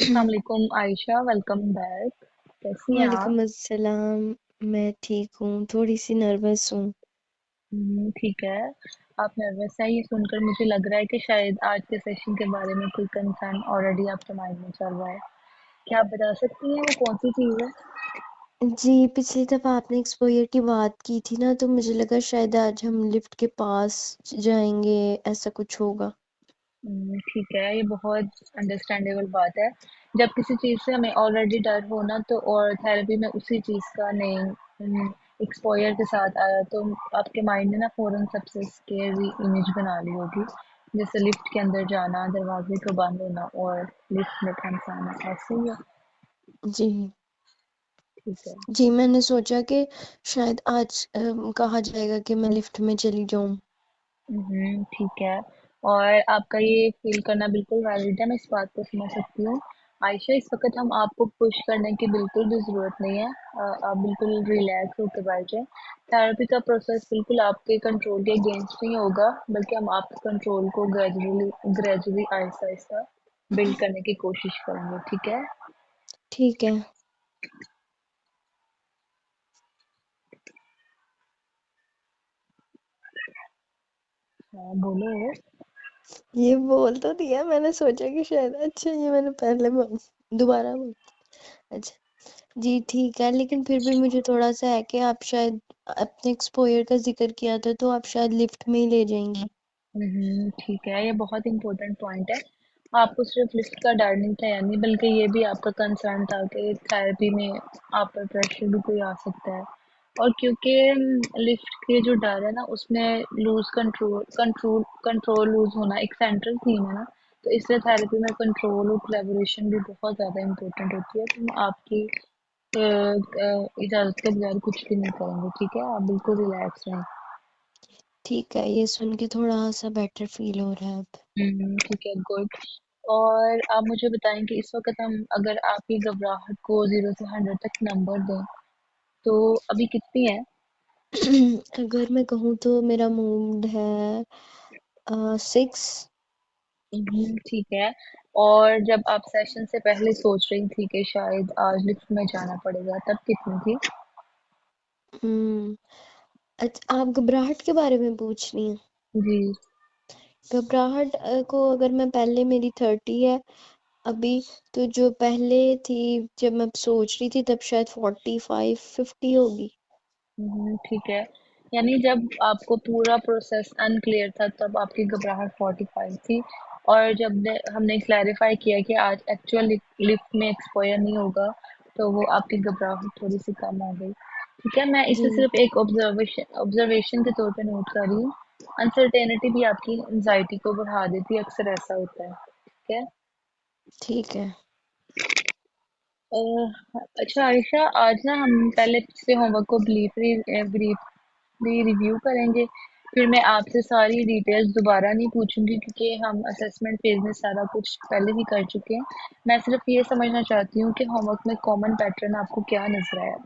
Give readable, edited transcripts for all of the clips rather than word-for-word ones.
अस्सलाम वालेकुम Ayesha, welcome back. कैसी हैं आप? वालेकुम अस्सलाम। मैं ठीक हूँ, थोड़ी सी नर्वस हूँ। ठीक है। आप नर्वस हैं ये सुनकर मुझे लग रहा है कि शायद आज के सेशन के बारे में कोई कंसर्न ऑलरेडी आपके माइंड में चल रहा है। क्या आप बता सकती हैं वो कौन सी चीज़ है? जी, पिछली दफ़ा आपने एक्सपोज़र की बात की थी ना, तो मुझे लगा शायद आज हम लिफ्ट के पास जाएंगे, ऐसा कुछ होगा। ठीक है, ये बहुत अंडरस्टैंडेबल बात है। जब किसी चीज़ से हमें ऑलरेडी डर हो ना तो और थेरेपी में उसी चीज़ का नेम एक्सपोज़र के साथ आया तो आपके माइंड ने ना फ़ौरन सबसे स्केरी इमेज बना ली होगी। जैसे लिफ्ट के अंदर जाना, दरवाज़े का बंद होना और लिफ्ट में फंसाना, ऐसे ही है? जी। ठीक है। जी, मैंने सोचा कि शायद आज कहा जाएगा कि मैं लिफ्ट में चली जाऊँ। ठीक है। और आपका ये फ़ील करना बिल्कुल वैलिड है, मैं इस बात को समझ सकती हूँ। आयशा, इस वक़्त हम आपको पुश करने की बिल्कुल भी ज़रूरत नहीं है। आप बिल्कुल रिलैक्स होके बैठ जाएँ। थेरेपी का प्रोसेस बिल्कुल आपके कंट्रोल के अगेंस्ट नहीं होगा, बल्कि हम आपके कंट्रोल को ग्रेजुअली आहिस्ता-आहिस्ता बिल्ड करने की कोशिश करेंगे, ठीक है? ठीक है। हाँ, बोलो। ये बोल तो दिया, मैंने सोचा कि शायद अच्छा ये मैंने पहले दोबारा अच्छा। जी ठीक है, लेकिन फिर भी मुझे थोड़ा-सा है कि आप शायद अपने एक्सपोज़र का ज़िक्र किया था, तो आप शायद लिफ्ट में ही ले जाएँगी। ठीक है, ये बहुत इम्पोर्टेंट पॉइंट है। आपको सिर्फ लिफ्ट का डर नहीं था यानी बल्कि ये भी आपका कंसर्न था कि थेरेपी में आप पर प्रेशर भी कोई आ सकता है। और क्योंकि लिफ्ट के जो डर है ना उसमें कंट्रोल लूज़ होना एक सेंट्रल थीम है ना, तो इसलिए थेरेपी में कंट्रोल और कोलैबोरेशन भी बहुत ज़्यादा इम्पोर्टेंट होती है। तो हम आपकी इजाज़त के बगैर कुछ भी नहीं करेंगे, ठीक है? आप बिल्कुल रिलैक्स रहें। ठीक है, ये सुन के थोड़ा-सा बेटर फ़ील हो रहा है अब। ठीक है, गुड। और आप मुझे बताएँ कि इस वक़्त हम अगर आपकी घबराहट को 0 से 100 तक नंबर दें, तो अभी कितनी है? अगर मैं कहूँ तो मेरा मूड है 6। ठीक है। और जब आप सेशन से पहले सोच रही थी कि शायद आज लिफ्ट में जाना पड़ेगा, तब कितनी थी? हुँ, आप घबराहट के बारे में पूछ रही हैं? जी। घबराहट को अगर मैं पहले मेरी 30 है अभी, तो जो पहले थी जब मैं सोच रही थी तब शायद 45-50 होगी। ठीक है। यानी जब आपको पूरा प्रोसेस अनक्लियर था तब आपकी घबराहट 45 थी और जब हमने क्लैरिफाई किया कि आज एक्चुअल लिफ्ट में एक्सपोज़र नहीं होगा, तो वो आपकी घबराहट थोड़ी-सी कम हो गई। ठीक है, मैं जी, इसे सिर्फ़ एक ऑब्ज़र्वेशन के तौर पे नोट कर रही हूँ। अनसर्टेनिटी भी आपकी एंग्ज़ायटी को बढ़ा देती है, अक्सर ऐसा होता है। ठीक है? ठीक है। अ, अच्छा आयशा, आज ना हम पहले पिछले होमवर्क को ब्रीफली रिव्यू करेंगे। फिर मैं आपसे सारी डिटेल्स दोबारा नहीं पूछूंगी क्योंकि हम असेसमेंट फेज में सारा कुछ पहले ही कर चुके हैं। मैं सिर्फ ये समझना चाहती हूँ कि होमवर्क में कॉमन पैटर्न आपको क्या नजर आया?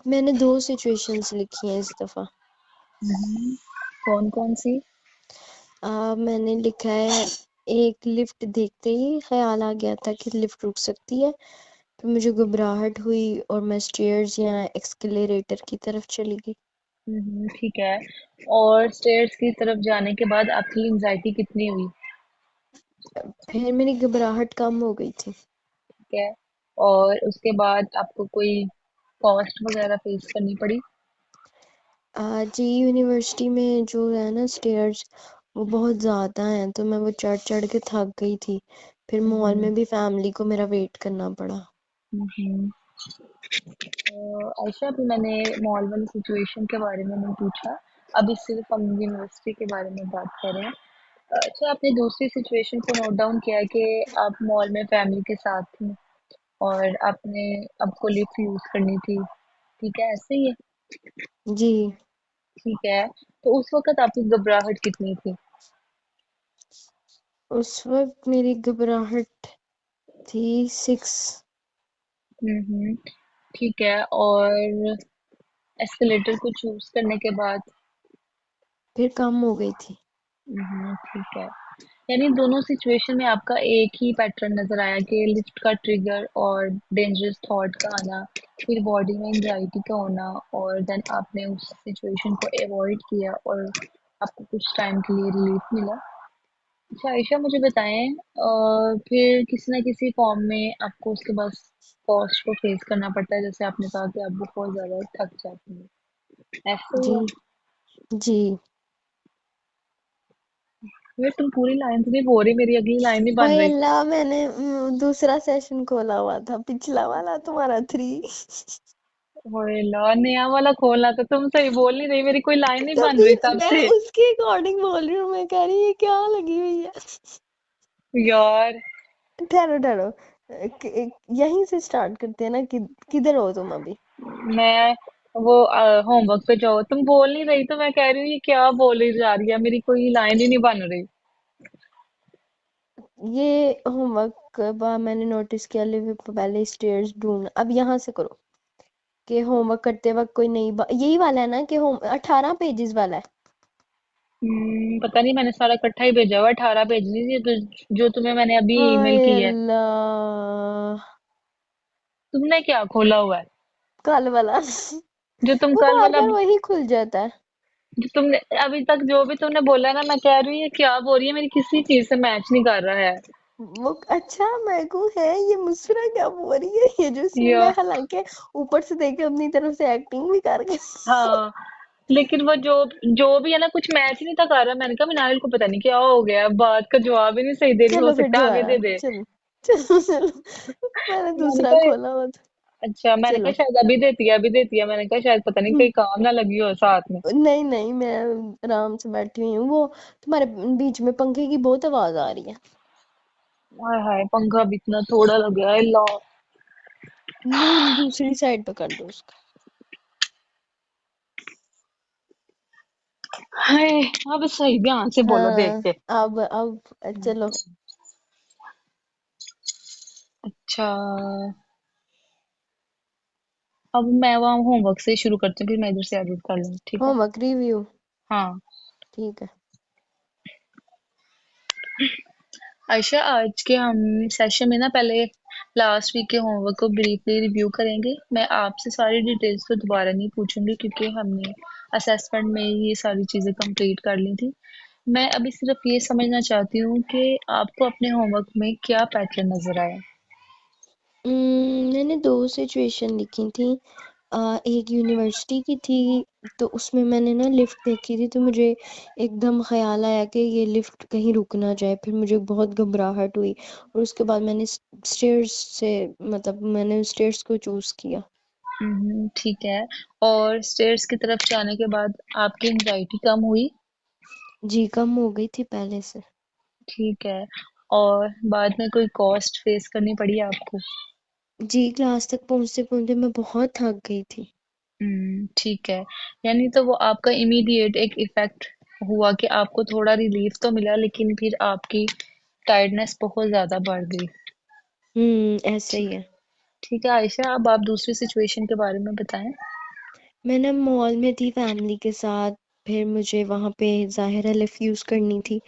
मैंने 2 सिचुएशंस लिखी हैं इस दफ़ा। कौन कौन सी? मैंने लिखा है, एक लिफ्ट देखते ही ख़्याल आ गया था कि लिफ्ट रुक सकती है। फिर मुझे घबराहट हुई और मैं स्टेयर्स या एस्केलेरेटर की तरफ चली गई। ठीक है। और स्टेयर्स की तरफ जाने के बाद आपकी एंजाइटी कितनी हुई? फिर मेरी घबराहट कम हो गई थी। ठीक है। और उसके बाद आपको कोई कॉस्ट वगैरह फेस करनी पड़ी? जी, यूनिवर्सिटी में जो है ना स्टेयर्स, वो बहुत ज़्यादा हैं, तो मैं वो चढ़-चढ़ के थक गई थी। फिर मॉल हम्म, में भी फैमिली को मेरा वेट करना पड़ा। हम्म। आयशा, अभी मैंने मॉल वाली सिचुएशन के बारे में नहीं पूछा। अभी सिर्फ हम यूनिवर्सिटी के बारे में बात कर रहे हैं। अच्छा, आपने दूसरी सिचुएशन को नोट डाउन किया है कि आप मॉल में फैमिली के साथ थी और आपको लिफ्ट यूज करनी थी। ठीक है, ऐसे ही है? जी, ठीक है। तो उस वक्त आपकी घबराहट कितनी थी? उस वक़्त मेरी घबराहट थी 6। हम्म। ठीक है। और एस्केलेटर को चूज करने के बाद? फिर कम हो गई थी। ठीक है। यानी दोनों सिचुएशन में आपका एक ही पैटर्न नजर आया कि लिफ्ट का ट्रिगर और डेंजरस थॉट का आना, फिर बॉडी में एंजाइटी का होना, और देन आपने उस सिचुएशन को अवॉइड किया और आपको कुछ टाइम के लिए रिलीफ मिला। अच्छा आयशा, मुझे बताएं, फिर किसी ना किसी फॉर्म में आपको उसके बाद कॉस्ट को फेस करना पड़ता है, जैसे आपने कहा कि आप बहुत ज्यादा थक जाती हैं, ऐसे ही जी है? जी। वे तुम पूरी लाइन तो नहीं बोल रही, मेरी अगली लाइन नहीं बन वही रही। अल्लाह, मैंने दूसरा सेशन खोला हुआ था, पिछला वाला तुम्हारा 3। ओए ला, नया वाला खोलना तो तुम सही बोल नहीं रही, मेरी कोई लाइन नहीं बन तभी रही तब मैं से। उसके अकॉर्डिंग बोल रही हूँ, मैं कह रही ये क्या लगी हुई है। यार ठहरो ठहरो, यहीं से स्टार्ट करते हैं ना कि किधर हो तुम अभी। मैं वो होमवर्क पे जाओ, तुम बोल नहीं रही तो मैं कह रही हूँ ये क्या बोली जा रही है, मेरी कोई लाइन ही नहीं बन रही। ये होमवर्क के बाद मैंने नोटिस किया, लिव पहले स्टेयर्स ढूंढ, अब यहाँ से करो कि होमवर्क करते वक्त कोई नई बात, यही वाला है ना कि होम 18 पेजेस वाला है। पता नहीं, मैंने सारा इकट्ठा ही भेजा हुआ, 18 पेज नहीं, ये तो जो तुम्हें मैंने अभी ईमेल हाय की है। अल्लाह, तुमने क्या खोला हुआ है? कल वाला। जो तुम वो कल बार वाला, बार वही खुल जाता है। जो तुमने अभी तक जो भी तुमने बोला ना, मैं कह रही हूँ ये क्या बोल रही है, मेरी किसी चीज से मैच नहीं कर रहा है। वो अच्छा मेरे को है, ये मुस्कुरा क्या बोल रही है, ये जो इसमें या मैं हालांकि ऊपर से देखे अपनी तरफ से एक्टिंग भी करके। हाँ, लेकिन वो जो जो भी है ना, कुछ मैच ही नहीं था कर रहा। मैंने कहा मिनाल को पता नहीं क्या हो गया, बात का जवाब ही नहीं सही दे रही, हो चलो फिर सकता जो है आगे आया, दे दे। चलो चलो चलो, मैंने मैंने दूसरा कहा खोला हुआ था। अच्छा, मैंने कहा चलो। शायद अभी देती है, अभी देती है, मैंने कहा शायद पता नहीं कहीं काम ना लगी हो साथ में। नहीं नहीं, मैं आराम से बैठी हुई हूँ, वो तुम्हारे बीच में पंखे की बहुत आवाज आ रही है। हाय हाय, पंखा भी इतना थोड़ा लग गया है ला। दूसरी साइड पे कर दो उसका। हाय, अब सही ध्यान से बोलो देख हाँ, के। अब चलो। अच्छा, अब मैं वहाँ होमवर्क से शुरू करती हूँ, फिर मैं इधर से एडिट कर लूंगी, ठीक है? Homework review. हाँ। ठीक है। आयशा, आज के हम सेशन में ना पहले लास्ट वीक के होमवर्क को ब्रीफली रिव्यू करेंगे। मैं आपसे सारी डिटेल्स तो दोबारा नहीं पूछूंगी क्योंकि हमने असेसमेंट में ही ये सारी चीज़ें कंप्लीट कर ली थी। मैं अभी सिर्फ ये समझना चाहती हूँ कि आपको अपने होमवर्क में क्या पैटर्न नजर आया। मैंने दो सिचुएशन लिखी थी। एक यूनिवर्सिटी की थी, तो उसमें मैंने ना लिफ्ट देखी थी, तो मुझे एकदम ख्याल आया कि ये लिफ्ट कहीं रुक ना जाए, फिर मुझे बहुत घबराहट हुई, और उसके बाद मैंने स्टेयर्स से, मतलब मैंने स्टेयर्स को चूज किया। ठीक है। और स्टेयर्स की तरफ जाने के बाद आपकी एंजाइटी कम हुई? जी, कम हो गई थी पहले से। ठीक है। और बाद में कोई कॉस्ट फेस करनी पड़ी आपको? जी, क्लास तक पहुंचते पहुंचते मैं बहुत थक गई थी। ठीक है। यानी तो वो आपका इमीडिएट एक इफेक्ट हुआ कि आपको थोड़ा रिलीफ तो मिला, लेकिन फिर आपकी टायर्डनेस बहुत ज्यादा बढ़ गई। ऐसा ही ठीक है। ठीक है आयशा, अब आप दूसरी सिचुएशन के बारे में बताएं। मैं ना मॉल में थी फैमिली के साथ, फिर मुझे वहां पे ज़ाहिरा लिफ्ट यूज करनी थी,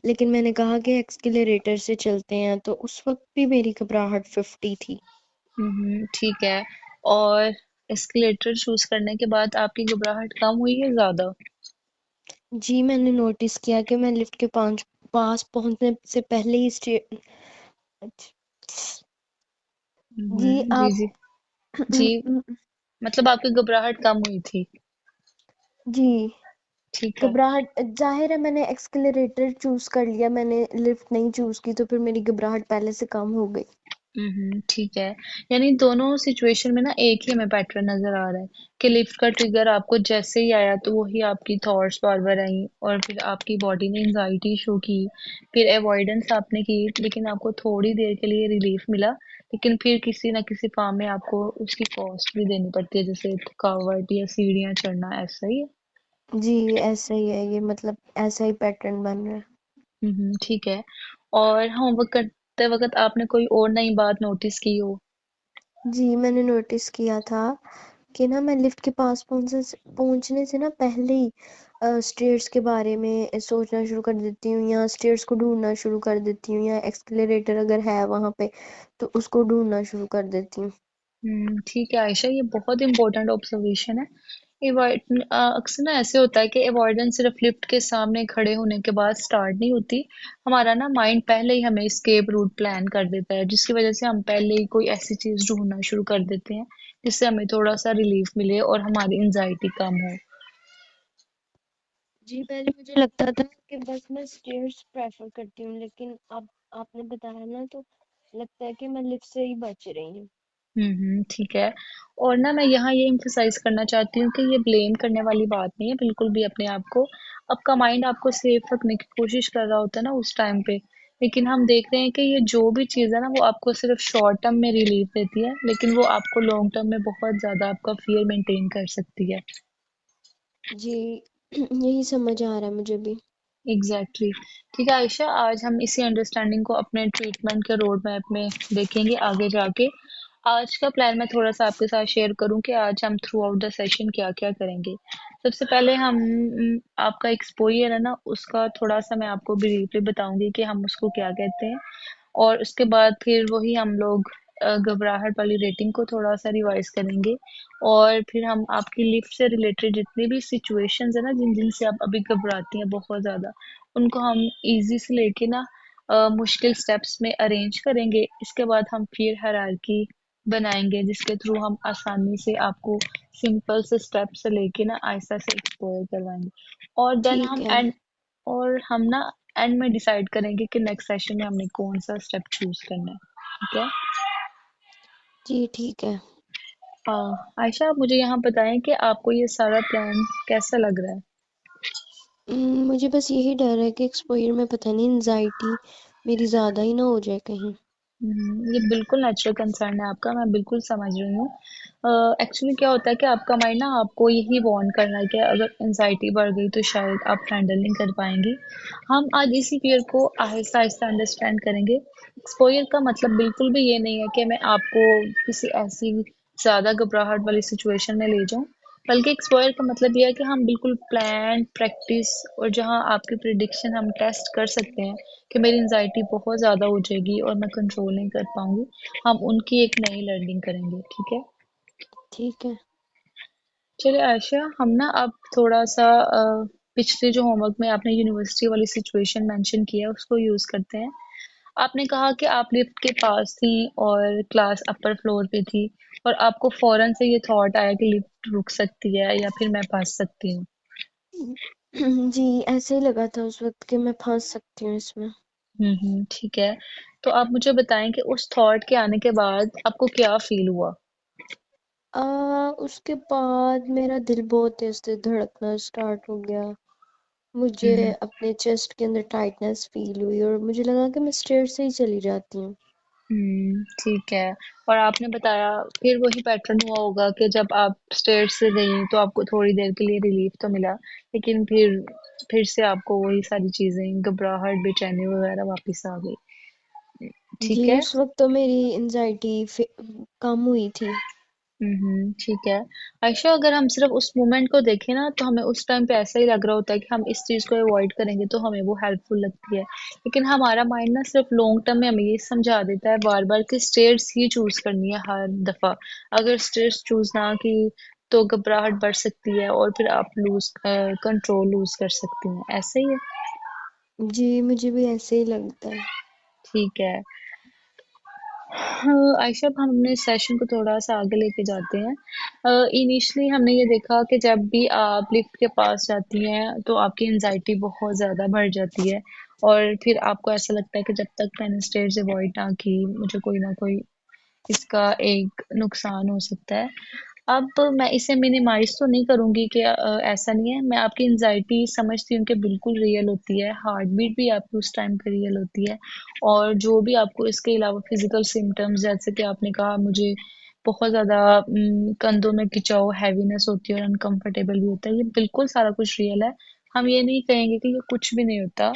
लेकिन मैंने कहा कि एक्सकेलेरेटर से चलते हैं, तो उस वक्त भी मेरी घबराहट 50 थी। ठीक है। और एस्केलेटर चूज करने के बाद आपकी घबराहट कम हुई है ज्यादा? जी, मैंने नोटिस किया कि मैं लिफ्ट के पास पहुंचने से पहले ही जी जी आप। जी। जी, मतलब आपकी घबराहट कम हुई थी। जी, ठीक है। घबराहट जाहिर है, मैंने एक्सकेलेरेटर चूज कर लिया, मैंने लिफ्ट नहीं चूज की, तो फिर मेरी घबराहट पहले से कम हो गई। ठीक है। यानी दोनों सिचुएशन में ना एक ही हमें पैटर्न नजर आ रहा है कि लिफ्ट का ट्रिगर आपको जैसे ही आया तो वही आपकी थॉट्स बार बार आई, और फिर आपकी बॉडी ने एंजाइटी शो की, फिर अवॉइडेंस आपने की, लेकिन आपको थोड़ी देर के लिए रिलीफ मिला, लेकिन फिर किसी ना किसी फॉर्म में आपको उसकी कॉस्ट भी देनी पड़ती है, जैसे थकावट या सीढ़ियाँ चढ़ना, ऐसा ही है? जी, ऐसा ही है ये, मतलब ऐसा ही पैटर्न बन रहा है। ठीक है। और होमवर्क करते वक्त आपने कोई और नई बात नोटिस की हो? जी, मैंने नोटिस किया था कि ना मैं लिफ्ट के पास पहुंचने से ना पहले ही स्टेयर्स के बारे में सोचना शुरू कर देती हूँ, या स्टेयर्स को ढूंढना शुरू कर देती हूँ, या एक्सकलेरेटर अगर है वहां पे तो उसको ढूंढना शुरू कर देती हूँ। ठीक है आयशा, ये बहुत इंपॉर्टेंट ऑब्जर्वेशन है। अवॉइड अक्सर ना ऐसे होता है कि अवॉइडेंस सिर्फ लिफ्ट के सामने खड़े होने के बाद स्टार्ट नहीं होती। हमारा ना माइंड पहले ही हमें एस्केप रूट प्लान कर देता है, जिसकी वजह से हम पहले ही कोई ऐसी चीज ढूंढना शुरू कर देते हैं जिससे हमें थोड़ा सा रिलीफ मिले और हमारी एंजाइटी कम हो। जी, पहले मुझे लगता था कि बस मैं स्टेयर्स प्रेफर करती हूँ, लेकिन अब आपने बताया ना तो लगता है कि मैं लिफ्ट से ही बच रही हूँ। ठीक है। और ना मैं यहाँ ये एम्फसाइज करना चाहती हूँ कि ये ब्लेम करने वाली बात नहीं है बिल्कुल भी अपने आप को। आपका माइंड आपको सेफ रखने की कोशिश कर रहा होता है ना उस टाइम पे, लेकिन हम देख रहे हैं कि ये जो भी चीज़ है ना वो आपको सिर्फ शॉर्ट टर्म में रिलीफ देती है, लेकिन वो आपको लॉन्ग टर्म में बहुत ज़्यादा आपका फियर मेंटेन कर सकती है। जी यही समझ आ रहा है मुझे भी। एग्जैक्टली ठीक है आयशा, आज हम इसी अंडरस्टैंडिंग को अपने ट्रीटमेंट के रोड मैप में देखेंगे आगे जाके। आज का प्लान मैं थोड़ा सा आपके साथ शेयर करूं कि आज हम थ्रू आउट द सेशन क्या क्या करेंगे। सबसे पहले हम आपका एक्सपोजर है ना उसका थोड़ा सा मैं आपको ब्रीफली बताऊंगी कि हम उसको क्या कहते हैं। और उसके बाद फिर वही हम लोग घबराहट वाली रेटिंग को थोड़ा सा रिवाइज करेंगे। और फिर हम आपकी लिफ्ट से रिलेटेड जितनी भी सिचुएशंस है ना जिन जिन से आप अभी घबराती हैं बहुत ज़्यादा, उनको हम इजी से लेके ना मुश्किल स्टेप्स में अरेंज करेंगे। इसके बाद हम फिर हायरार्की बनाएंगे जिसके थ्रू हम आसानी से आपको सिंपल से स्टेप से लेके ना आहिस्ता से एक्सप्लोर करवाएंगे। और देन ठीक हम है। एंड और हम ना एंड में डिसाइड करेंगे कि नेक्स्ट सेशन में हमने कौन सा स्टेप चूज करना है। ठीक है। जी ठीक है। आयशा, आप मुझे यहाँ बताएं कि आपको ये सारा प्लान कैसा लग रहा है। मुझे बस यही डर है कि एक्सपोजर में पता नहीं एंजाइटी मेरी ज्यादा ही ना हो जाए कहीं। ये बिल्कुल नेचुरल कंसर्न है आपका, मैं बिल्कुल समझ रही हूँ। एक्चुअली क्या होता है कि आपका माइंड ना आपको यही वार्न कर रहा है कि अगर एंजाइटी बढ़ गई तो शायद आप हैंडल नहीं कर पाएंगी। हम आज इसी फियर को आहिस्ता आहिस्ता अंडरस्टैंड करेंगे। एक्सपोजर का मतलब बिल्कुल भी ये नहीं है कि मैं आपको किसी ऐसी ज्यादा घबराहट वाली सिचुएशन में ले जाऊं, बल्कि एक्सपोजर का मतलब ये है कि हम बिल्कुल प्लान प्रैक्टिस और जहां आपकी प्रिडिक्शन हम टेस्ट कर सकते हैं कि मेरी एंजाइटी बहुत ज़्यादा हो जाएगी और मैं कंट्रोल नहीं कर पाऊंगी, हम उनकी एक नई लर्निंग करेंगे। ठीक है। ठीक है। चलिए आयशा, हम ना अब थोड़ा सा पिछले जो होमवर्क में आपने यूनिवर्सिटी वाली सिचुएशन मेंशन किया उसको यूज़ करते हैं। आपने कहा कि आप लिफ्ट के पास थी और क्लास अपर फ्लोर पे थी, और आपको फौरन से ये थॉट आया कि लिफ्ट रुक सकती है या फिर मैं फंस सकती हूँ। जी ऐसे ही लगा था उस वक्त कि मैं फंस सकती हूँ इसमें। ठीक है। तो आप मुझे बताएं कि उस थॉट के आने के बाद आपको क्या फील हुआ। उसके बाद मेरा दिल बहुत तेज तेज धड़कना स्टार्ट हो गया। मुझे हम्म अपने चेस्ट के अंदर टाइटनेस फील हुई और मुझे लगा कि मैं स्टेयर से ही चली जाती हूँ। ठीक है। और आपने बताया फिर वही पैटर्न हुआ होगा कि जब आप स्टेयर्स से गई तो आपको थोड़ी देर के लिए रिलीफ तो मिला, लेकिन फिर से आपको वही सारी चीजें घबराहट बेचैनी वगैरह वापस आ गई। जी ठीक है। उस वक्त तो मेरी एंजाइटी कम हुई थी। ठीक है। आयशा, अगर हम सिर्फ उस मोमेंट को देखें ना तो हमें उस टाइम पे ऐसा ही लग रहा होता है कि हम इस चीज को अवॉइड करेंगे तो हमें वो हेल्पफुल लगती है। लेकिन हमारा माइंड ना सिर्फ लॉन्ग टर्म में हमें ये समझा देता है बार बार कि स्टेयर्स ही चूज करनी है हर दफा। अगर स्टेयर्स चूज ना की तो घबराहट बढ़ सकती है और फिर आप कंट्रोल लूज कर सकती हैं। ऐसे ही है। जी मुझे भी ऐसे ही लगता है। ठीक है। हाँ, आयशा, अब हम अपने सेशन को थोड़ा सा आगे लेके जाते हैं। इनिशियली हमने ये देखा कि जब भी आप लिफ्ट के पास जाती हैं तो आपकी एंजाइटी बहुत ज़्यादा बढ़ जाती है, और फिर आपको ऐसा लगता है कि जब तक मैंने स्टेयर्स अवॉइड ना की मुझे कोई ना कोई इसका एक नुकसान हो सकता है। अब मैं इसे मिनिमाइज तो नहीं करूंगी कि ऐसा नहीं है, मैं आपकी एंजाइटी समझती हूँ कि बिल्कुल रियल होती है, हार्ट बीट भी आपकी उस टाइम पे रियल होती है। और जो भी आपको इसके अलावा फिजिकल सिम्टम्स जैसे कि आपने कहा मुझे बहुत ज्यादा कंधों में खिंचाव हैवीनेस होती है और अनकंफर्टेबल भी होता है, ये बिल्कुल सारा कुछ रियल है। हम ये नहीं कहेंगे कि ये कुछ भी नहीं होता।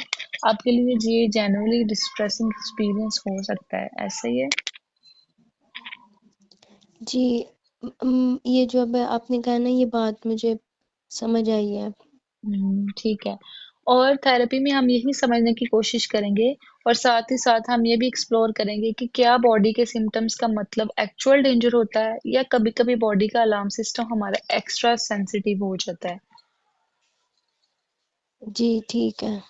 आपके लिए ये जेन्युइनली डिस्ट्रेसिंग एक्सपीरियंस हो सकता है। ऐसा ही है। जी ये जो अब आपने कहा ना ये बात मुझे समझ आई है। ठीक है। और थेरेपी में हम यही समझने की कोशिश करेंगे और साथ ही साथ हम ये भी एक्सप्लोर करेंगे कि क्या बॉडी के सिम्टम्स का मतलब एक्चुअल डेंजर होता है या कभी-कभी बॉडी का अलार्म सिस्टम हमारा एक्स्ट्रा सेंसिटिव हो जाता है। जी ठीक है।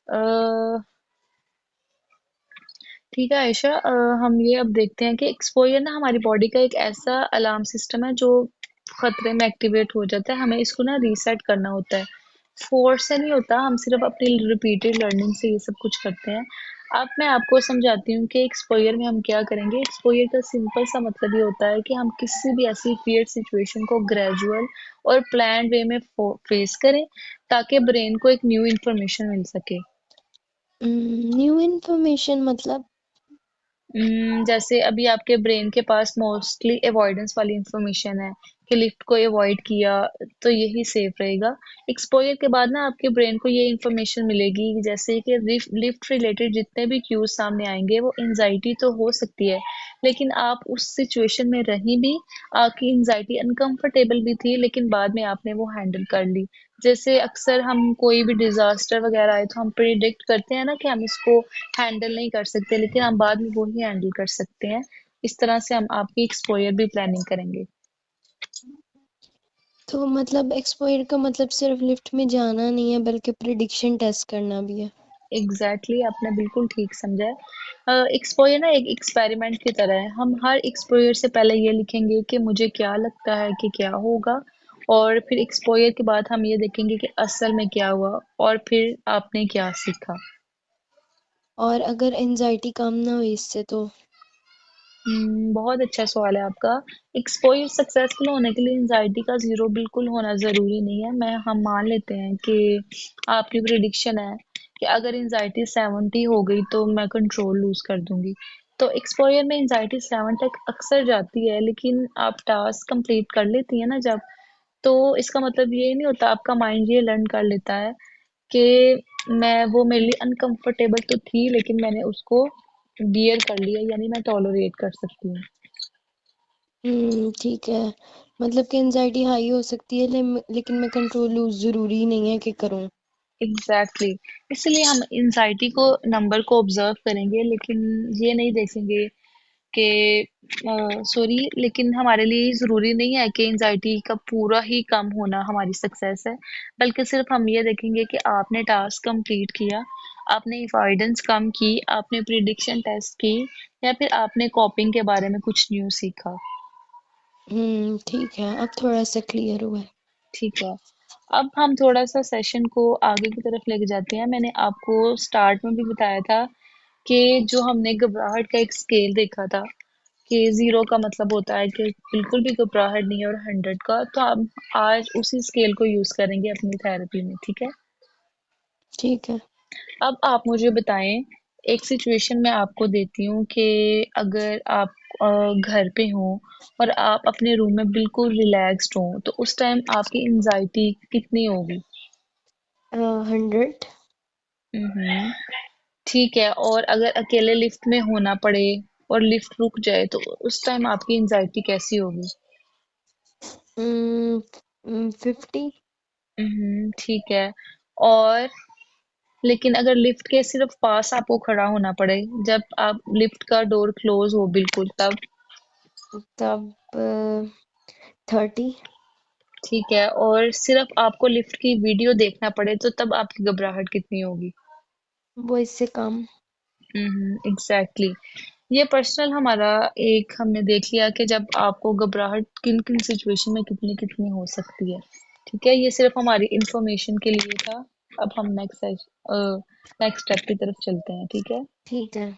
अ, ठीक है आयशा, हम ये अब देखते हैं कि एक्सपोजर ना हमारी बॉडी का एक ऐसा अलार्म सिस्टम है जो खतरे में एक्टिवेट हो जाता है। हमें इसको ना रीसेट करना होता है, फोर्स से नहीं होता, हम सिर्फ अपनी रिपीटेड लर्निंग से ये सब कुछ करते हैं। अब मैं आपको समझाती हूँ कि एक्सपोजर में हम क्या करेंगे। एक्सपोजर का सिंपल सा मतलब ये होता है कि हम किसी भी ऐसी फियर सिचुएशन को ग्रेजुअल और प्लान वे में फेस करें ताकि ब्रेन को एक न्यू इन्फॉर्मेशन मिल सके। न्यू इन्फॉर्मेशन मतलब? जैसे अभी आपके ब्रेन के पास मोस्टली अवॉइडेंस वाली इंफॉर्मेशन है कि लिफ्ट को अवॉइड किया तो यही सेफ रहेगा। एक्सपोजर के बाद ना आपके ब्रेन को ये इंफॉर्मेशन मिलेगी जैसे कि लिफ्ट रिलेटेड जितने भी क्यूज सामने आएंगे वो एंजाइटी तो हो सकती है, लेकिन आप उस सिचुएशन में रही भी, आपकी एंजाइटी अनकंफर्टेबल भी थी, लेकिन बाद में आपने वो हैंडल कर ली। जैसे अक्सर हम कोई भी डिजास्टर वगैरह आए तो हम प्रिडिक्ट करते हैं ना कि हम इसको हैंडल नहीं कर सकते, लेकिन हम बाद में वो ही हैंडल कर सकते हैं। इस तरह से हम आपकी एक्सपोजर भी प्लानिंग करेंगे। तो मतलब एक्सपोजर का मतलब सिर्फ लिफ्ट में जाना नहीं है बल्कि प्रिडिक्शन टेस्ट करना भी है। एग्जैक्टली exactly, आपने बिल्कुल ठीक समझा है। एक्सपोजर ना एक एक्सपेरिमेंट की तरह है। हम हर एक्सपोजर से पहले ये लिखेंगे कि मुझे क्या लगता है कि क्या होगा, और फिर एक्सपोजर के बाद हम ये देखेंगे कि असल में क्या हुआ और फिर आपने क्या सीखा। और अगर एंजाइटी कम ना हुई इससे तो? बहुत अच्छा सवाल है आपका। एक्सपोजर सक्सेसफुल होने के लिए एंजाइटी का जीरो बिल्कुल होना जरूरी नहीं है। मैं हम मान लेते हैं कि आपकी प्रिडिक्शन है कि अगर एंजाइटी 70 हो गई तो मैं कंट्रोल लूज कर दूंगी। तो एक्सपोजर में एंजाइटी 7 तक अक्सर जाती है, लेकिन आप टास्क कंप्लीट कर लेती है ना जब, तो इसका मतलब ये नहीं होता, आपका माइंड ये लर्न कर लेता है कि मैं वो मेरे लिए अनकंफर्टेबल तो थी लेकिन मैंने उसको बियर कर लिया, यानी मैं टॉलरेट कर सकती हूँ। ठीक है। मतलब कि एंजाइटी हाई हो सकती है लेकिन मैं कंट्रोल लूज जरूरी नहीं है कि करूं। Exactly exactly. इसलिए हम इंसाइटी को नंबर को ऑब्जर्व करेंगे, लेकिन ये नहीं देखेंगे कि सॉरी, लेकिन हमारे लिए ये जरूरी नहीं है कि एंजाइटी का पूरा ही कम होना हमारी सक्सेस है, बल्कि सिर्फ हम ये देखेंगे कि आपने टास्क कंप्लीट किया, आपने अवॉइडेंस कम की, आपने प्रिडिक्शन टेस्ट की, या फिर आपने कॉपिंग के बारे में कुछ न्यू सीखा। ठीक है, अब थोड़ा सा क्लियर हुआ है। ठीक है। अब हम थोड़ा सा सेशन को आगे की तरफ लेके जाते हैं। मैंने आपको स्टार्ट में भी बताया था कि जो हमने घबराहट का एक स्केल देखा था कि 0 का मतलब होता है कि बिल्कुल भी घबराहट नहीं है और 100 का, तो हम आज उसी स्केल को यूज करेंगे अपनी थेरेपी में, ठीक है। ठीक है। अब आप मुझे बताएं, एक सिचुएशन मैं आपको देती हूँ कि अगर आप घर पे हो और आप अपने रूम में बिल्कुल रिलैक्स्ड हो, तो उस टाइम आपकी एंजाइटी कितनी होगी। 100। हम्म, ठीक है। और अगर अकेले लिफ्ट में होना पड़े और लिफ्ट रुक जाए तो उस टाइम आपकी एंजाइटी कैसी होगी। 50। ठीक है। और लेकिन अगर लिफ्ट के सिर्फ पास आपको खड़ा होना पड़े, जब आप लिफ्ट का डोर क्लोज हो बिल्कुल, तब। तब 30। ठीक है। और सिर्फ आपको लिफ्ट की वीडियो देखना पड़े तो तब आपकी घबराहट कितनी होगी। वो इससे कम। Exactly exactly. ये पर्सनल हमारा एक हमने देख लिया कि जब आपको घबराहट किन किन सिचुएशन में कितनी कितनी हो सकती है। ठीक है, ये सिर्फ हमारी इंफॉर्मेशन के लिए था। अब हम नेक्स्ट स्टेप की तरफ चलते हैं, ठीक है। ठीक है।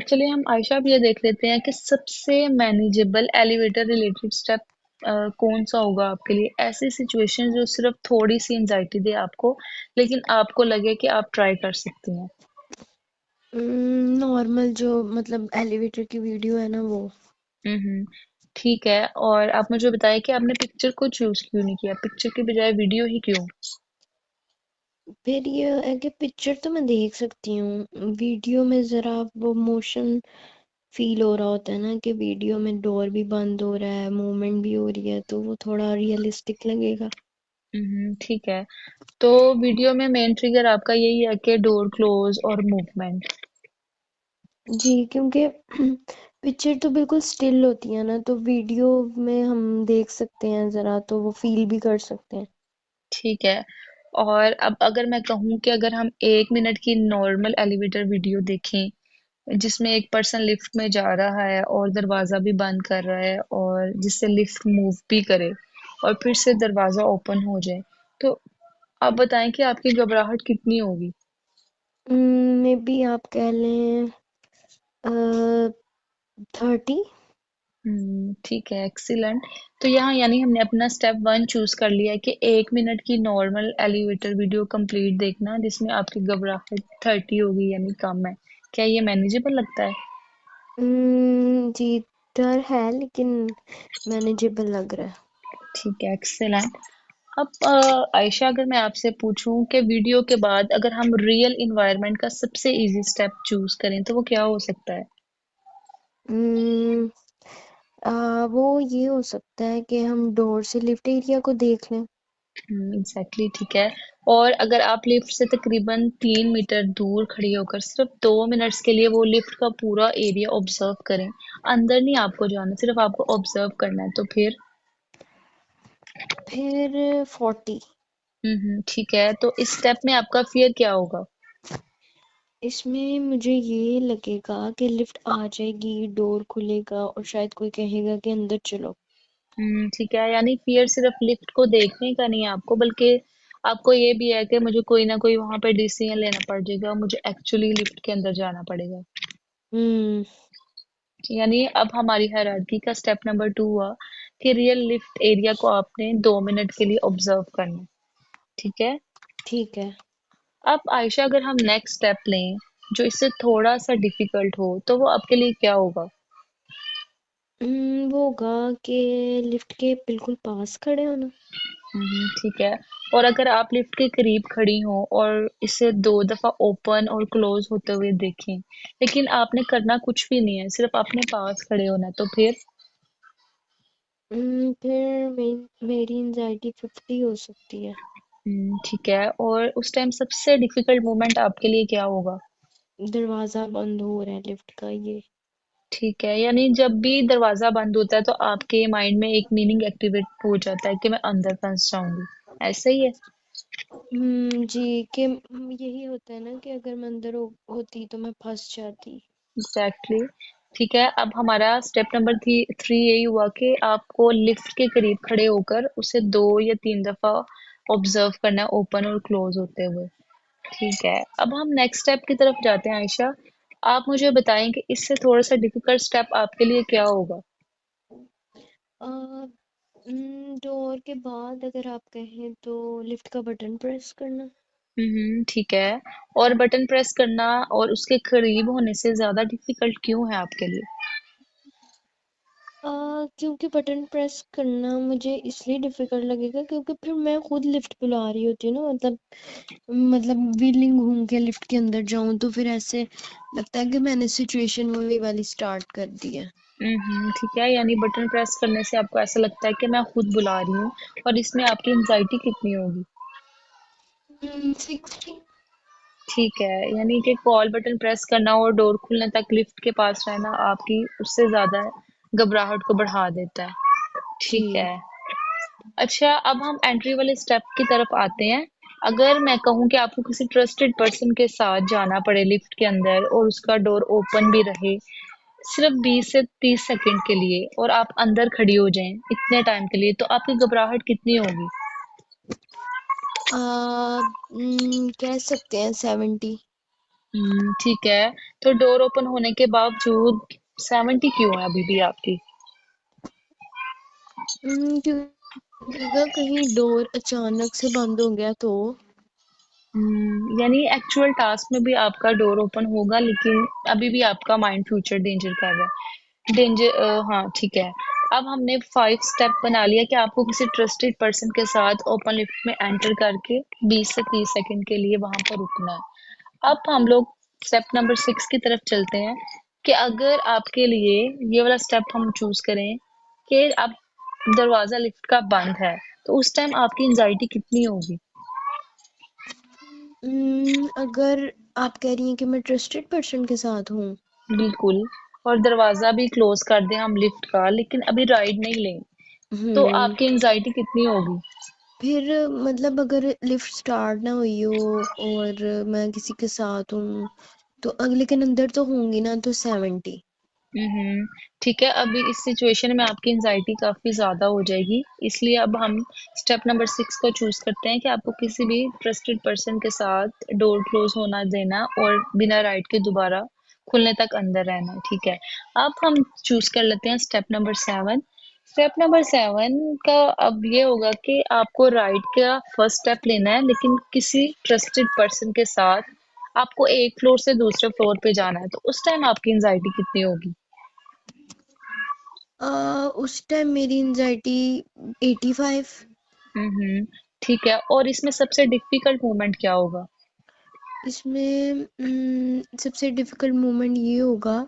चलिए हम आयशा अब ये देख लेते हैं कि सबसे मैनेजेबल एलिवेटर रिलेटेड स्टेप कौन सा होगा आपके लिए, ऐसी सिचुएशन जो सिर्फ थोड़ी सी एंजाइटी दे आपको लेकिन आपको लगे कि आप ट्राई कर सकती हैं। नॉर्मल जो मतलब एलिवेटर की वीडियो है ना वो। हम्म, ठीक है। और आप मुझे बताएं कि आपने पिक्चर को चूज क्यों नहीं किया, पिक्चर की बजाय वीडियो ही क्यों। फिर ये है कि पिक्चर तो मैं देख सकती हूँ, वीडियो में जरा वो मोशन फील हो रहा होता है ना कि वीडियो में डोर भी बंद हो रहा है, मूवमेंट भी हो रही है, तो वो थोड़ा रियलिस्टिक लगेगा। ठीक है। तो वीडियो में मेन ट्रिगर आपका यही है कि डोर क्लोज और मूवमेंट। जी, क्योंकि पिक्चर तो बिल्कुल स्टिल होती है ना, तो वीडियो में हम देख सकते हैं ज़रा, तो वो फील भी कर सकते हैं। ठीक है। और अब अगर मैं कहूँ कि अगर हम 1 मिनट की नॉर्मल एलिवेटर वीडियो देखें जिसमें एक पर्सन लिफ्ट में जा रहा है और दरवाजा भी बंद कर रहा है और जिससे लिफ्ट मूव भी करे और फिर से दरवाजा ओपन हो जाए, तो आप बताएं कि आपकी घबराहट कितनी होगी। मे बी आप कह लें 30। ठीक है, एक्सीलेंट। तो यहाँ यानी हमने अपना स्टेप 1 चूज कर लिया है कि 1 मिनट की नॉर्मल एलिवेटर वीडियो कंप्लीट देखना जिसमें आपकी घबराहट 30 होगी यानी कम है। क्या ये मैनेजेबल लगता है? जी, डर है लेकिन मैनेजेबल लग रहा है। ठीक है, एक्सीलेंट। अब आयशा, अगर मैं आपसे पूछूं कि वीडियो के बाद अगर हम रियल इन्वायरमेंट का सबसे इजी स्टेप चूज करें तो वो क्या हो सकता है? उम, वो ये हो सकता है कि हम डोर से लिफ्ट एरिया को देख लें। एग्जैक्टली, ठीक है। और अगर आप लिफ्ट से तकरीबन 3 मीटर दूर खड़ी होकर सिर्फ 2 मिनट्स के लिए वो लिफ्ट का पूरा एरिया ऑब्जर्व करें, अंदर नहीं आपको जाना, सिर्फ आपको ऑब्जर्व करना है, तो फिर? फिर 40। ठीक है। तो इस स्टेप में आपका फियर क्या होगा? इसमें मुझे ये लगेगा कि लिफ्ट आ जाएगी, डोर खुलेगा और शायद कोई कहेगा कि अंदर चलो। ठीक है, यानी फियर सिर्फ लिफ्ट को देखने का नहीं है आपको, बल्कि आपको ये भी है कि मुझे कोई ना कोई वहां पे डिसीजन लेना पड़ जाएगा, मुझे एक्चुअली लिफ्ट के अंदर जाना पड़ेगा। हम्म। यानी अब हमारी हायरार्की का स्टेप नंबर 2 हुआ कि रियल लिफ्ट एरिया को आपने 2 मिनट के लिए ऑब्जर्व करना है। ठीक है। ठीक है। अब आयशा, अगर हम नेक्स्ट स्टेप लें जो इससे थोड़ा सा डिफिकल्ट हो, तो वो आपके लिए क्या होगा? वो होगा कि लिफ्ट के बिल्कुल पास खड़े होना। ठीक है। और अगर आप लिफ्ट के करीब खड़ी हो और इसे 2 दफा ओपन और क्लोज होते हुए देखें, लेकिन आपने करना कुछ भी नहीं है, सिर्फ आपने पास खड़े होना है, तो फिर? फिर मेरी एंजाइटी 50 हो सकती है। ठीक है। और उस टाइम सबसे डिफिकल्ट मोमेंट आपके लिए क्या होगा? दरवाजा बंद हो रहा है लिफ्ट का ये। ठीक है, यानी जब भी दरवाजा बंद होता है तो आपके माइंड में एक मीनिंग एक्टिवेट हो जाता है कि मैं अंदर फंस जाऊंगी, ऐसा ही है? जी, कि यही होता है ना कि अगर मैं अंदर होती तो मैं फंस जाती। Exactly exactly। ठीक है। अब हमारा स्टेप नंबर 3 यही हुआ कि आपको लिफ्ट के करीब खड़े होकर उसे 2 या 3 दफा ऑब्जर्व करना है ओपन और क्लोज होते हुए। ठीक है। अब हम नेक्स्ट स्टेप की तरफ जाते हैं आयशा। आप मुझे बताएं कि इससे थोड़ा सा डिफिकल्ट स्टेप आपके लिए क्या होगा? डोर के बाद अगर आप कहें तो लिफ्ट का बटन प्रेस करना। ठीक है। और बटन प्रेस करना और उसके करीब होने से ज्यादा डिफिकल्ट क्यों है आपके लिए? क्योंकि बटन प्रेस करना मुझे इसलिए डिफिकल्ट लगेगा क्योंकि फिर मैं खुद लिफ्ट बुला रही होती हूँ ना, मतलब विलिंग हूँ कि लिफ्ट के अंदर जाऊं, तो फिर ऐसे लगता है कि मैंने सिचुएशन वही वाली स्टार्ट कर दी है। ठीक है, यानी बटन प्रेस करने से आपको ऐसा लगता है कि मैं खुद बुला रही हूँ, और इसमें आपकी एंजाइटी कितनी होगी? 60। ठीक है, यानी कि कॉल बटन प्रेस करना और डोर खुलने तक लिफ्ट के पास रहना आपकी उससे ज्यादा घबराहट को बढ़ा देता है। ठीक जी। है। अच्छा, अब हम एंट्री वाले स्टेप की तरफ आते हैं। अगर मैं कहूँ कि आपको किसी ट्रस्टेड पर्सन के साथ जाना पड़े लिफ्ट के अंदर और उसका डोर ओपन भी रहे सिर्फ 20 से 30 सेकंड के लिए और आप अंदर खड़ी हो जाएं इतने टाइम के लिए, तो आपकी घबराहट कितनी होगी? कह सकते हैं 70। ठीक है। तो डोर ओपन होने के बावजूद 70 क्यों है अभी भी आपकी? क्योंकि अगर कहीं डोर अचानक से बंद हो गया तो। यानी एक्चुअल टास्क में भी आपका डोर ओपन होगा, लेकिन अभी भी आपका माइंड फ्यूचर डेंजर कर रहा है, डेंजर। हाँ, ठीक है। अब हमने 5 स्टेप बना लिया कि आपको किसी ट्रस्टेड पर्सन के साथ ओपन लिफ्ट में एंटर करके 20 से 30 सेकंड के लिए वहां पर रुकना है। अब हम लोग स्टेप नंबर 6 की तरफ चलते हैं कि अगर आपके लिए ये वाला स्टेप हम चूज करें कि अब दरवाजा लिफ्ट का बंद है, तो उस टाइम आपकी एंजाइटी कितनी होगी? अगर आप कह रही हैं कि मैं ट्रस्टेड पर्सन के साथ हूँ। बिल्कुल। और दरवाजा भी क्लोज कर दें हम लिफ्ट का, लेकिन अभी राइड नहीं लें, तो हम्म आपकी एंजाइटी कितनी होगी? फिर मतलब अगर लिफ्ट स्टार्ट ना हुई हो और मैं किसी के साथ हूँ तो लेकिन अंदर तो होंगी ना, तो 70। हम्म। ठीक है, अभी इस सिचुएशन में आपकी एंजाइटी काफी ज्यादा हो जाएगी, इसलिए अब हम स्टेप नंबर 6 को चूज करते हैं कि आपको किसी भी ट्रस्टेड पर्सन के साथ डोर क्लोज होना देना और बिना राइड के दोबारा खुलने तक अंदर रहना है। ठीक है, अब हम चूज कर लेते हैं स्टेप नंबर 7। स्टेप नंबर 7 का अब ये होगा कि आपको राइड का फर्स्ट स्टेप लेना है, लेकिन किसी ट्रस्टेड पर्सन के साथ आपको एक फ्लोर से दूसरे फ्लोर पे जाना है, तो उस टाइम आपकी एंजाइटी कितनी होगी? उस टाइम मेरी एंजाइटी 85। हम्म। ठीक है, और इसमें सबसे डिफिकल्ट मोमेंट क्या होगा? इसमें सबसे डिफिकल्ट मोमेंट ये होगा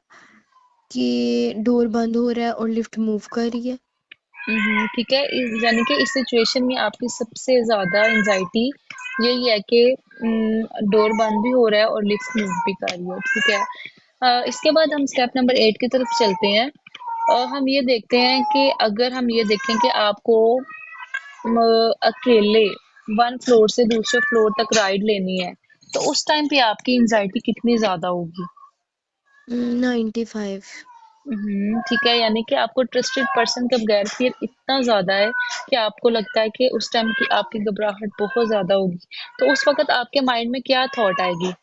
कि डोर बंद हो रहा है और लिफ्ट मूव कर रही है। ठीक है, यानी कि इस सिचुएशन में आपकी सबसे ज्यादा एंजाइटी यही है कि डोर बंद भी हो रहा है और लिफ्ट मूव भी कर रही है। ठीक है, इसके बाद हम स्टेप नंबर 8 की तरफ चलते हैं और हम ये देखते हैं कि अगर हम ये देखें कि आपको अकेले वन फ्लोर से दूसरे फ्लोर तक राइड लेनी है, तो उस टाइम पे आपकी एंजाइटी कितनी ज्यादा होगी? 95। ठीक है, यानी कि आपको ट्रस्टेड पर्सन का गैर फियर इतना ज्यादा है कि आपको लगता है कि उस टाइम की आपकी घबराहट बहुत ज्यादा होगी। तो उस वक्त आपके माइंड में क्या थॉट आएगी?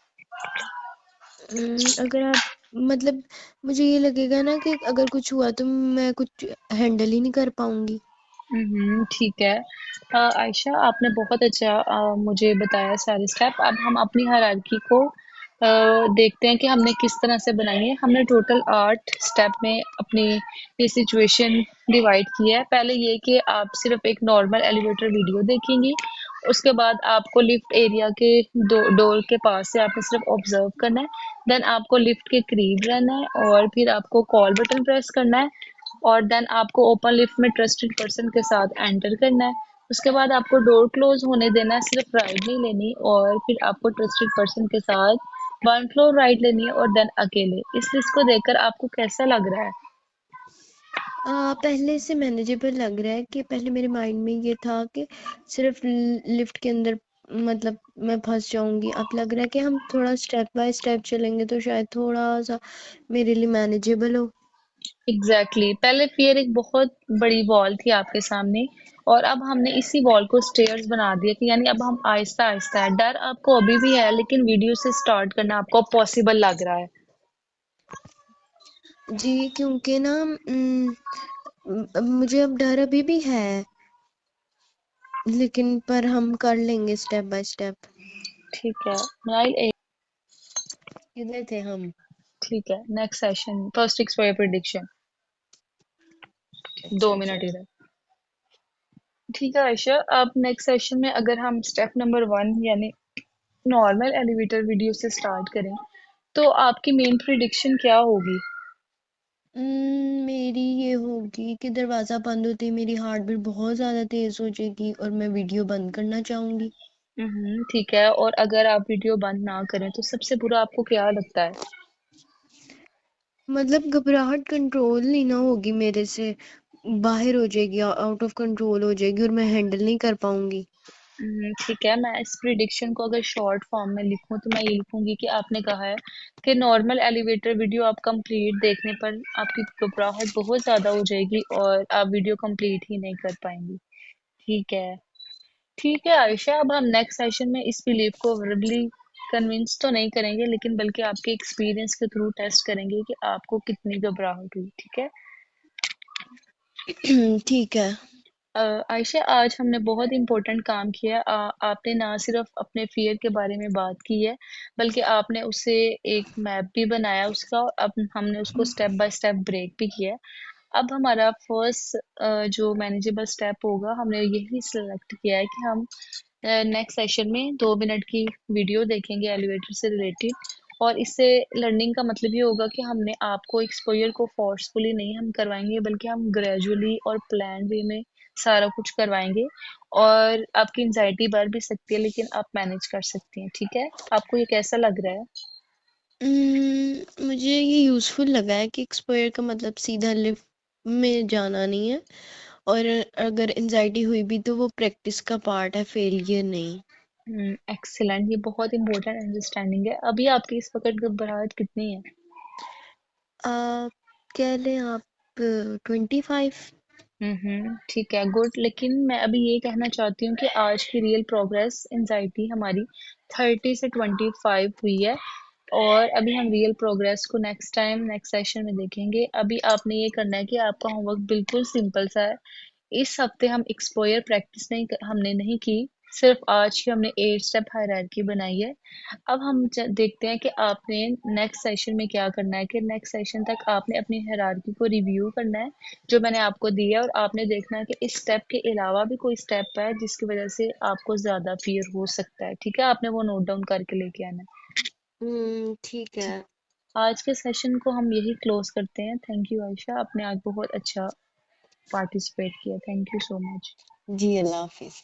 अगर आप मतलब मुझे ये लगेगा ना कि अगर कुछ हुआ तो मैं कुछ हैंडल ही नहीं कर पाऊंगी। ठीक है। आयशा, आपने बहुत अच्छा मुझे बताया सारे स्टेप। अब हम अपनी हायरार्की को देखते हैं कि हमने किस तरह से बनाई है। हमने टोटल 8 स्टेप में अपनी ये सिचुएशन डिवाइड की है। पहले ये कि आप सिर्फ एक नॉर्मल एलिवेटर वीडियो देखेंगी, उसके बाद आपको लिफ्ट एरिया के डोर के पास से आपने सिर्फ ऑब्जर्व करना है, देन आपको लिफ्ट के करीब रहना है और फिर आपको कॉल बटन प्रेस करना है, और देन आपको ओपन लिफ्ट में ट्रस्टेड पर्सन के साथ एंटर करना है। उसके बाद आपको डोर क्लोज होने देना है, सिर्फ राइड नहीं लेनी, और फिर आपको ट्रस्टेड पर्सन के साथ वन फ्लोर राइड लेनी है और देन अकेले। इस लिस्ट को देखकर आपको कैसा लग रहा है? पहले से मैनेजेबल लग रहा है कि पहले मेरे माइंड में ये था कि सिर्फ लिफ्ट के अंदर मतलब मैं फंस जाऊंगी। अब लग रहा है कि हम थोड़ा स्टेप बाय स्टेप चलेंगे तो शायद थोड़ा सा मेरे लिए मैनेजेबल हो। एग्जैक्टली पहले फियर एक बहुत बड़ी वॉल थी आपके सामने, और अब हमने इसी वॉल को स्टेयर्स बना दिया कि यानी अब हम आहिस्ता आहिस्ता है। डर आपको अभी भी है, लेकिन वीडियो से स्टार्ट करना आपको पॉसिबल लग रहा है। जी, क्योंकि ना मुझे अब डर अभी भी है, लेकिन पर हम कर लेंगे स्टेप बाय स्टेप। ठीक है नाइल। किधर थे हम? ठीक है, next session first fix for your prediction. दो अच्छा अच्छा। मिनट इधर। ठीक है आयशा, अब नेक्स्ट सेशन में अगर हम स्टेप नंबर 1 यानी नॉर्मल एलिवेटर वीडियो से स्टार्ट करें, तो आपकी मेन प्रिडिक्शन क्या होगी? मेरी ये होगी कि दरवाजा बंद होते ही मेरी हार्ट बीट बहुत ज्यादा तेज हो जाएगी और मैं वीडियो बंद करना चाहूंगी। ठीक है, और अगर आप वीडियो बंद ना करें तो सबसे बुरा आपको क्या लगता है? मतलब घबराहट कंट्रोल नहीं ना होगी मेरे से, बाहर हो जाएगी, आउट ऑफ कंट्रोल हो जाएगी और मैं हैंडल नहीं कर पाऊंगी। ठीक है, मैं इस प्रिडिक्शन को अगर शॉर्ट फॉर्म में लिखूं तो मैं ये लिखूंगी कि आपने कहा है कि नॉर्मल एलिवेटर वीडियो आप कंप्लीट देखने पर आपकी घबराहट बहुत ज्यादा हो जाएगी और आप वीडियो कंप्लीट ही नहीं कर पाएंगी। ठीक है। ठीक है आयशा, अब हम नेक्स्ट सेशन में इस बिलीफ को वर्बली कन्विंस तो नहीं करेंगे, लेकिन बल्कि आपके एक्सपीरियंस के थ्रू टेस्ट करेंगे कि आपको कितनी घबराहट हुई। ठीक है। ठीक है। आयशा, आज हमने बहुत इंपॉर्टेंट काम किया। आपने ना सिर्फ अपने फियर के बारे में बात की है, बल्कि आपने उससे एक मैप भी बनाया उसका, और अब हमने उसको स्टेप बाय स्टेप ब्रेक भी किया है। अब हमारा फर्स्ट जो मैनेजेबल स्टेप होगा, हमने यही सिलेक्ट किया है कि हम नेक्स्ट सेशन में 2 मिनट की वीडियो देखेंगे एलिवेटर से रिलेटेड, और इससे लर्निंग का मतलब ये होगा कि हमने आपको एक्सपोजर को फोर्सफुली नहीं हम करवाएंगे, बल्कि हम ग्रेजुअली और प्लान वे में सारा कुछ करवाएंगे। और आपकी एंजाइटी बढ़ भी सकती है, लेकिन आप मैनेज कर सकती हैं, ठीक है? आपको ये कैसा लग रहा है? मुझे ये यूज़फुल लगा है कि एक्सपायर का मतलब सीधा लिफ्ट में जाना नहीं है, और अगर एंजाइटी हुई भी तो वो प्रैक्टिस का पार्ट है, फेलियर नहीं। एक्सीलेंट, ये बहुत इंपॉर्टेंट अंडरस्टैंडिंग है। अभी आपकी इस वक्त घबराहट कितनी है? आप कह लें आप 25। ठीक है, गुड। लेकिन मैं अभी ये कहना चाहती हूँ कि आज की रियल प्रोग्रेस एंजाइटी हमारी 30 से 25 हुई है। और अभी हम रियल प्रोग्रेस को नेक्स्ट टाइम नेक्स्ट सेशन में देखेंगे। अभी आपने ये करना है कि आपका होमवर्क बिल्कुल सिंपल सा है। इस हफ्ते हम एक्सपोयर प्रैक्टिस हमने नहीं की। सिर्फ आज ही हमने 8 स्टेप हायरार्की बनाई है। अब हम देखते हैं कि आपने नेक्स्ट सेशन में क्या करना है, कि नेक्स्ट सेशन तक आपने अपनी हायरार्की को रिव्यू करना है जो मैंने आपको दी है, और आपने देखना है कि इस स्टेप के अलावा भी कोई स्टेप है जिसकी वजह से आपको ज्यादा फियर हो सकता है। ठीक है, आपने वो नोट डाउन करके लेके आना है। ठीक है। ठीक। आज के सेशन को हम यही क्लोज करते हैं। थैंक यू आयशा, आपने आज बहुत अच्छा पार्टिसिपेट किया। Thank you so much. जी, अल्लाह हाफिज।